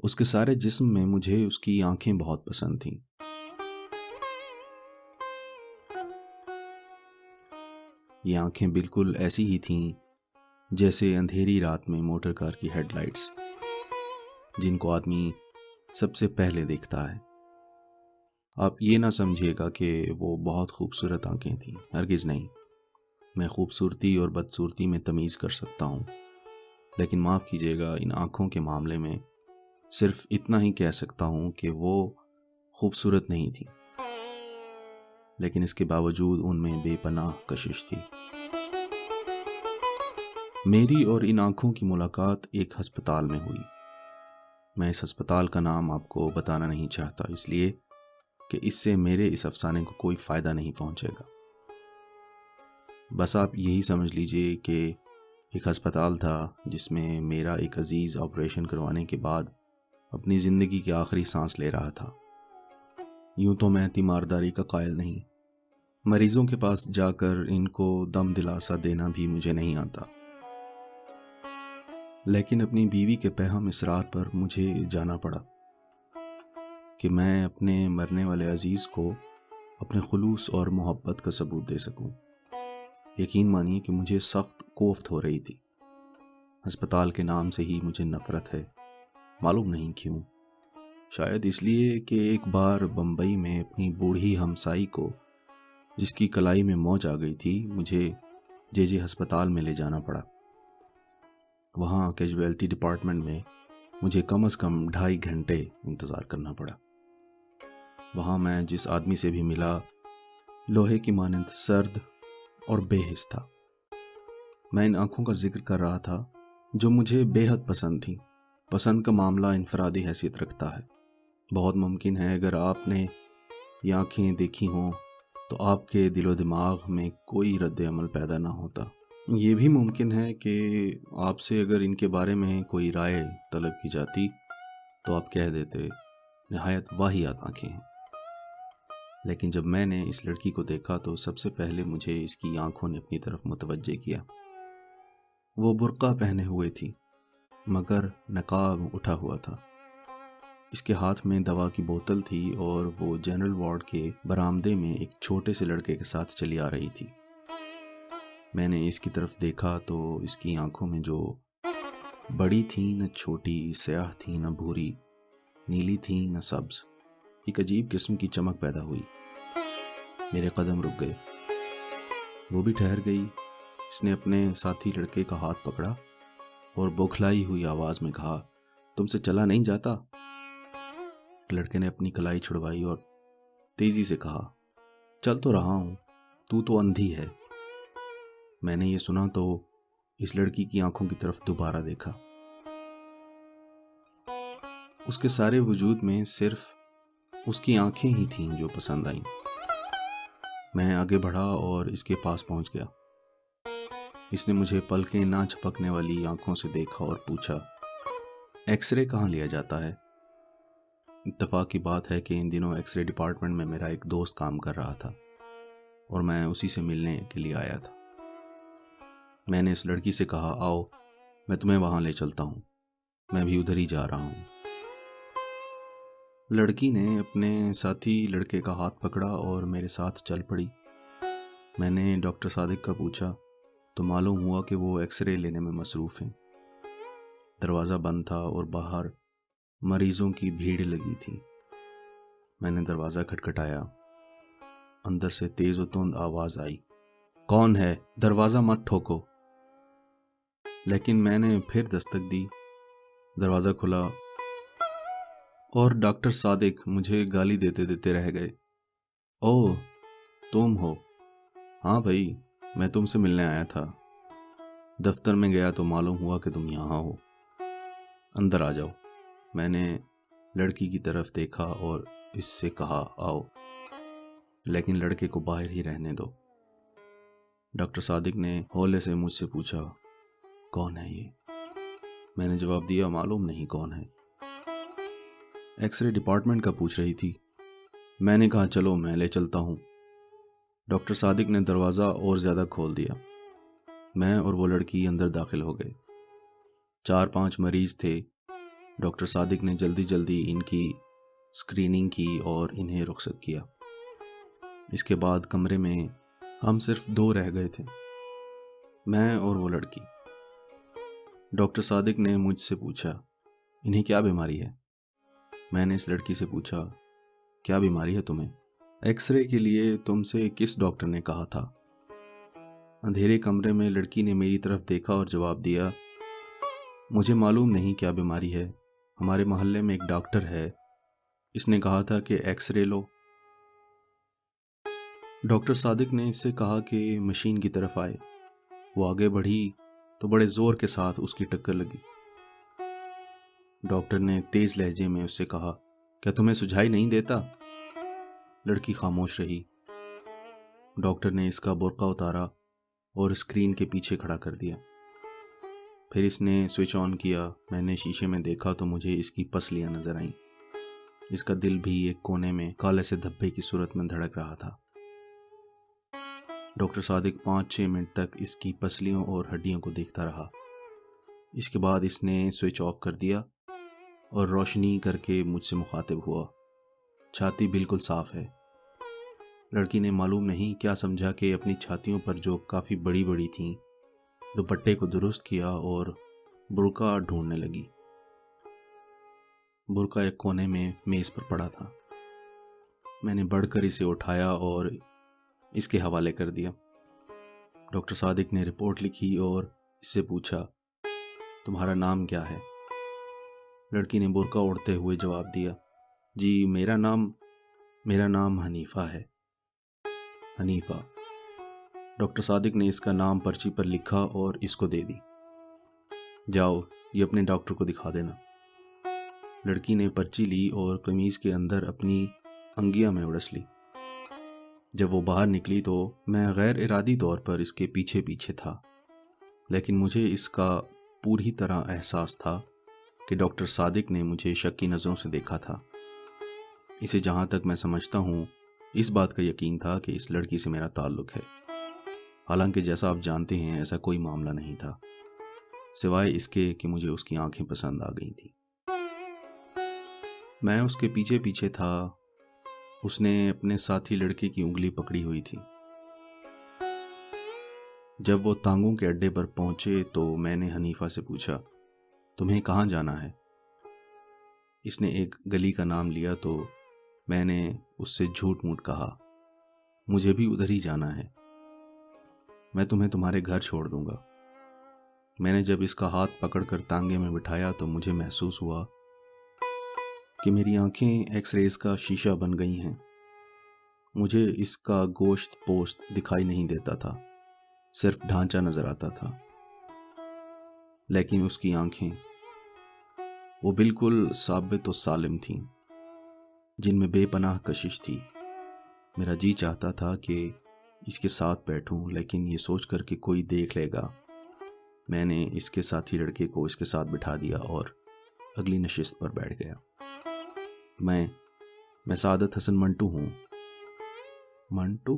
اس کے سارے جسم میں مجھے اس کی آنکھیں بہت پسند تھیں۔ یہ آنکھیں بالکل ایسی ہی تھیں جیسے اندھیری رات میں موٹر کار کی ہیڈ لائٹس، جن کو آدمی سب سے پہلے دیکھتا ہے۔ آپ یہ نہ سمجھیے گا کہ وہ بہت خوبصورت آنکھیں تھیں، ہرگز نہیں۔ میں خوبصورتی اور بدصورتی میں تمیز کر سکتا ہوں، لیکن معاف کیجیے گا، ان آنکھوں کے معاملے میں صرف اتنا ہی کہہ سکتا ہوں کہ وہ خوبصورت نہیں تھی، لیکن اس کے باوجود ان میں بے پناہ کشش تھی۔ میری اور ان آنکھوں کی ملاقات ایک ہسپتال میں ہوئی۔ میں اس ہسپتال کا نام آپ کو بتانا نہیں چاہتا، اس لیے کہ اس سے میرے اس افسانے کو کوئی فائدہ نہیں پہنچے گا۔ بس آپ یہی سمجھ لیجئے کہ ایک ہسپتال تھا جس میں میرا ایک عزیز آپریشن کروانے کے بعد اپنی زندگی کی آخری سانس لے رہا تھا۔ یوں تو میں تیمارداری کا قائل نہیں، مریضوں کے پاس جا کر ان کو دم دلاسا دینا بھی مجھے نہیں آتا، لیکن اپنی بیوی کے پیغام اصرار پر مجھے جانا پڑا کہ میں اپنے مرنے والے عزیز کو اپنے خلوص اور محبت کا ثبوت دے سکوں۔ یقین مانیے کہ مجھے سخت کوفت ہو رہی تھی۔ ہسپتال کے نام سے ہی مجھے نفرت ہے، معلوم نہیں کیوں۔ شاید اس لیے کہ ایک بار بمبئی میں اپنی بوڑھی ہمسائی کو، جس کی کلائی میں موج آ گئی تھی، مجھے جے جے ہسپتال میں لے جانا پڑا۔ وہاں کیجویلٹی ڈپارٹمنٹ میں مجھے کم از کم 2.5 گھنٹے انتظار کرنا پڑا۔ وہاں میں جس آدمی سے بھی ملا، لوہے کی مانند سرد اور بے حس تھا۔ میں ان آنکھوں کا ذکر کر رہا تھا جو مجھے بے حد پسند تھیں۔ پسند کا معاملہ انفرادی حیثیت رکھتا ہے۔ بہت ممکن ہے اگر آپ نے یہ آنکھیں دیکھی ہوں تو آپ کے دل و دماغ میں کوئی رد عمل پیدا نہ ہوتا۔ یہ بھی ممکن ہے کہ آپ سے اگر ان کے بارے میں کوئی رائے طلب کی جاتی تو آپ کہہ دیتے نہایت واہیات آنکھیں ہیں۔ لیکن جب میں نے اس لڑکی کو دیکھا تو سب سے پہلے مجھے اس کی آنکھوں نے اپنی طرف متوجہ کیا۔ وہ برقع پہنے ہوئے تھی مگر نقاب اٹھا ہوا تھا۔ اس کے ہاتھ میں دوا کی بوتل تھی اور وہ جنرل وارڈ کے برآمدے میں ایک چھوٹے سے لڑکے کے ساتھ چلی آ رہی تھی۔ میں نے اس کی طرف دیکھا تو اس کی آنکھوں میں جو بڑی تھی نہ چھوٹی، سیاہ تھی نہ بھوری، نیلی تھی نہ سبز، ایک عجیب قسم کی چمک پیدا ہوئی۔ میرے قدم رک گئے، وہ بھی ٹھہر گئی۔ اس نے اپنے ساتھی لڑکے کا ہاتھ پکڑا اور بوکھلائی ہوئی آواز میں کہا، تم سے چلا نہیں جاتا؟ لڑکے نے اپنی کلائی چھڑوائی اور تیزی سے کہا، چل تو رہا ہوں، تو اندھی ہے۔ میں نے یہ سنا تو اس لڑکی کی آنکھوں کی طرف دوبارہ دیکھا۔ اس کے سارے وجود میں صرف اس کی آنکھیں ہی تھیں جو پسند آئیں۔ میں آگے بڑھا اور اس کے پاس پہنچ گیا۔ اس نے مجھے پلکیں نہ جھپکنے والی آنکھوں سے دیکھا اور پوچھا، ایکس رے کہاں لیا جاتا ہے؟ اتفاق کی بات ہے کہ ان دنوں ایکس رے ڈپارٹمنٹ میں میرا ایک دوست کام کر رہا تھا اور میں اسی سے ملنے کے لیے آیا تھا۔ میں نے اس لڑکی سے کہا، آؤ میں تمہیں وہاں لے چلتا ہوں، میں بھی ادھر ہی جا رہا ہوں۔ لڑکی نے اپنے ساتھی لڑکے کا ہاتھ پکڑا اور میرے ساتھ چل پڑی۔ میں نے ڈاکٹر صادق کا پوچھا تو معلوم ہوا کہ وہ ایکس رے لینے میں مصروف ہیں۔ دروازہ بند تھا اور باہر مریضوں کی بھیڑ لگی تھی۔ میں نے دروازہ کھٹکھٹایا۔ اندر سے تیز و تند آواز آئی، کون ہے؟ دروازہ مت ٹھوکو۔ لیکن میں نے پھر دستک دی، دروازہ کھلا اور ڈاکٹر صادق مجھے گالی دیتے دیتے رہ گئے۔ اوہ تم ہو؟ ہاں بھائی، میں تم سے ملنے آیا تھا۔ دفتر میں گیا تو معلوم ہوا کہ تم یہاں ہو۔ اندر آ جاؤ۔ میں نے لڑکی کی طرف دیکھا اور اس سے کہا، آؤ، لیکن لڑکے کو باہر ہی رہنے دو۔ ڈاکٹر صادق نے ہولے سے مجھ سے پوچھا، کون ہے یہ؟ میں نے جواب دیا، معلوم نہیں کون ہے۔ ایکس رے ڈپارٹمنٹ کا پوچھ رہی تھی۔ میں نے کہا، چلو میں لے چلتا ہوں۔ ڈاکٹر صادق نے دروازہ اور زیادہ کھول دیا۔ میں اور وہ لڑکی اندر داخل ہو گئے۔ 4-5 مریض تھے ڈاکٹر صادق نے جلدی جلدی ان کی اسکریننگ کی اور انہیں رخصت کیا۔ اس کے بعد کمرے میں ہم صرف 2 رہ گئے تھے، میں اور وہ لڑکی۔ ڈاکٹر صادق نے مجھ سے پوچھا انہیں کیا بیماری ہے؟ میں نے اس لڑکی سے پوچھا کیا بیماری ہے تمہیں؟ ایکس رے کے لیے تم سے کس ڈاکٹر نے کہا تھا؟ اندھیرے کمرے میں لڑکی نے میری طرف دیکھا اور جواب دیا مجھے معلوم نہیں کیا بیماری ہے، ہمارے محلے میں ایک ڈاکٹر ہے، اس نے کہا تھا کہ ایکس رے لو۔ ڈاکٹر صادق نے اس سے کہا کہ مشین کی طرف آئے۔ وہ آگے بڑھی تو بڑے زور کے ساتھ اس کی ٹکر لگی۔ ڈاکٹر نے تیز لہجے میں اس سے کہا کیا تمہیں سجھائی نہیں دیتا؟ لڑکی خاموش رہی۔ ڈاکٹر نے اس کا برقع اتارا اور اسکرین کے پیچھے کھڑا کر دیا۔ پھر اس نے سوئچ آن کیا۔ میں نے شیشے میں دیکھا تو مجھے اس کی پسلیاں نظر آئیں۔ اس کا دل بھی ایک کونے میں کالے سے دھبے کی صورت میں دھڑک رہا تھا۔ ڈاکٹر صادق 5-6 منٹ تک اس کی پسلیوں اور ہڈیوں کو دیکھتا رہا۔ اس کے بعد اس نے سوئچ آف کر دیا اور روشنی کر کے مجھ سے مخاطب ہوا۔ چھاتی بالکل صاف ہے۔ لڑکی نے معلوم نہیں کیا سمجھا کہ اپنی چھاتیوں پر جو کافی بڑی بڑی تھیں دوپٹے کو درست کیا اور برقع ڈھونڈنے لگی۔ برقع ایک کونے میں میز پر پڑا تھا۔ میں نے بڑھ کر اسے اٹھایا اور اس کے حوالے کر دیا۔ ڈاکٹر صادق نے رپورٹ لکھی اور اس سے پوچھا تمہارا نام کیا ہے؟ لڑکی نے برقع اوڑھتے ہوئے جواب دیا جی میرا نام حنیفہ ہے۔ حنیفہ۔ ڈاکٹر صادق نے اس کا نام پرچی پر لکھا اور اس کو دے دی۔ جاؤ یہ اپنے ڈاکٹر کو دکھا دینا۔ لڑکی نے پرچی لی اور قمیض کے اندر اپنی انگیاں میں اڑس لی۔ جب وہ باہر نکلی تو میں غیر ارادی طور پر اس کے پیچھے پیچھے تھا، لیکن مجھے اس کا پوری طرح احساس تھا کہ ڈاکٹر صادق نے مجھے شک کی نظروں سے دیکھا تھا۔ اسے جہاں تک میں سمجھتا ہوں اس بات کا یقین تھا کہ اس لڑکی سے میرا تعلق ہے، حالانکہ جیسا آپ جانتے ہیں ایسا کوئی معاملہ نہیں تھا، سوائے اس کے کہ مجھے اس کی آنکھیں پسند آ گئی تھیں۔ میں اس کے پیچھے پیچھے تھا۔ اس نے اپنے ساتھی لڑکے کی انگلی پکڑی ہوئی تھی۔ جب وہ تانگوں کے اڈے پر پہنچے تو میں نے حنیفہ سے پوچھا تمہیں کہاں جانا ہے؟ اس نے ایک گلی کا نام لیا تو میں نے اس سے جھوٹ موٹ کہا مجھے بھی ادھر ہی جانا ہے، میں تمہیں تمہارے گھر چھوڑ دوں گا۔ میں نے جب اس کا ہاتھ پکڑ کر تانگے میں بٹھایا تو مجھے محسوس ہوا کہ میری آنکھیں ایکس ریز کا شیشہ بن گئی ہیں۔ مجھے اس کا گوشت پوست دکھائی نہیں دیتا تھا، صرف ڈھانچہ نظر آتا تھا، لیکن اس کی آنکھیں وہ بالکل ثابت و سالم تھیں، جن میں بے پناہ کشش تھی۔ میرا جی چاہتا تھا کہ اس کے ساتھ بیٹھوں، لیکن یہ سوچ کر کہ کوئی دیکھ لے گا میں نے اس کے ساتھی لڑکے کو اس کے ساتھ بٹھا دیا اور اگلی نشست پر بیٹھ گیا۔ میں سعادت حسن منٹو ہوں۔ منٹو؟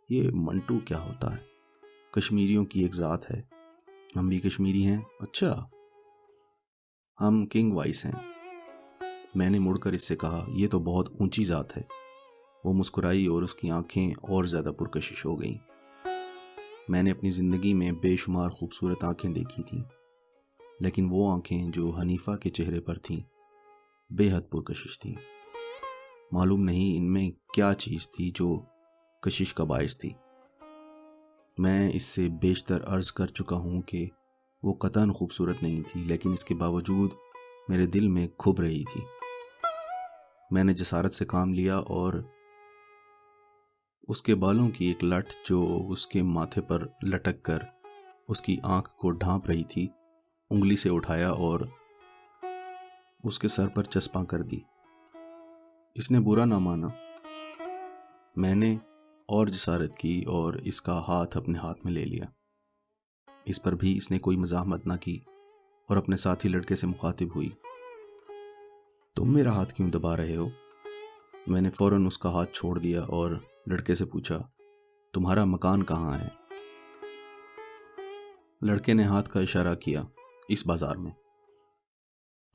یہ منٹو کیا ہوتا ہے؟ کشمیریوں کی ایک ذات ہے، ہم بھی کشمیری ہیں۔ اچھا، ہم کنگ وائس ہیں۔ میں نے مڑ کر اس سے کہا یہ تو بہت اونچی ذات ہے۔ وہ مسکرائی اور اس کی آنکھیں اور زیادہ پرکشش ہو گئیں۔ میں نے اپنی زندگی میں بے شمار خوبصورت آنکھیں دیکھی تھیں، لیکن وہ آنکھیں جو حنیفہ کے چہرے پر تھیں بے حد پرکشش تھیں۔ معلوم نہیں ان میں کیا چیز تھی جو کشش کا باعث تھی۔ میں اس سے بیشتر عرض کر چکا ہوں کہ وہ قطعاً خوبصورت نہیں تھی، لیکن اس کے باوجود میرے دل میں کھب رہی تھی۔ میں نے جسارت سے کام لیا اور اس کے بالوں کی ایک لٹ جو اس کے ماتھے پر لٹک کر اس کی آنکھ کو ڈھانپ رہی تھی انگلی سے اٹھایا اور اس کے سر پر چسپاں کر دی۔ اس نے برا نہ مانا۔ میں نے اور جسارت کی اور اس کا ہاتھ اپنے ہاتھ میں لے لیا۔ اس پر بھی اس نے کوئی مزاحمت نہ کی اور اپنے ساتھی لڑکے سے مخاطب ہوئی، تم میرا ہاتھ کیوں دبا رہے ہو؟ میں نے فوراً اس کا ہاتھ چھوڑ دیا اور لڑکے سے پوچھا تمہارا مکان کہاں ہے؟ لڑکے نے ہاتھ کا اشارہ کیا، اس بازار میں۔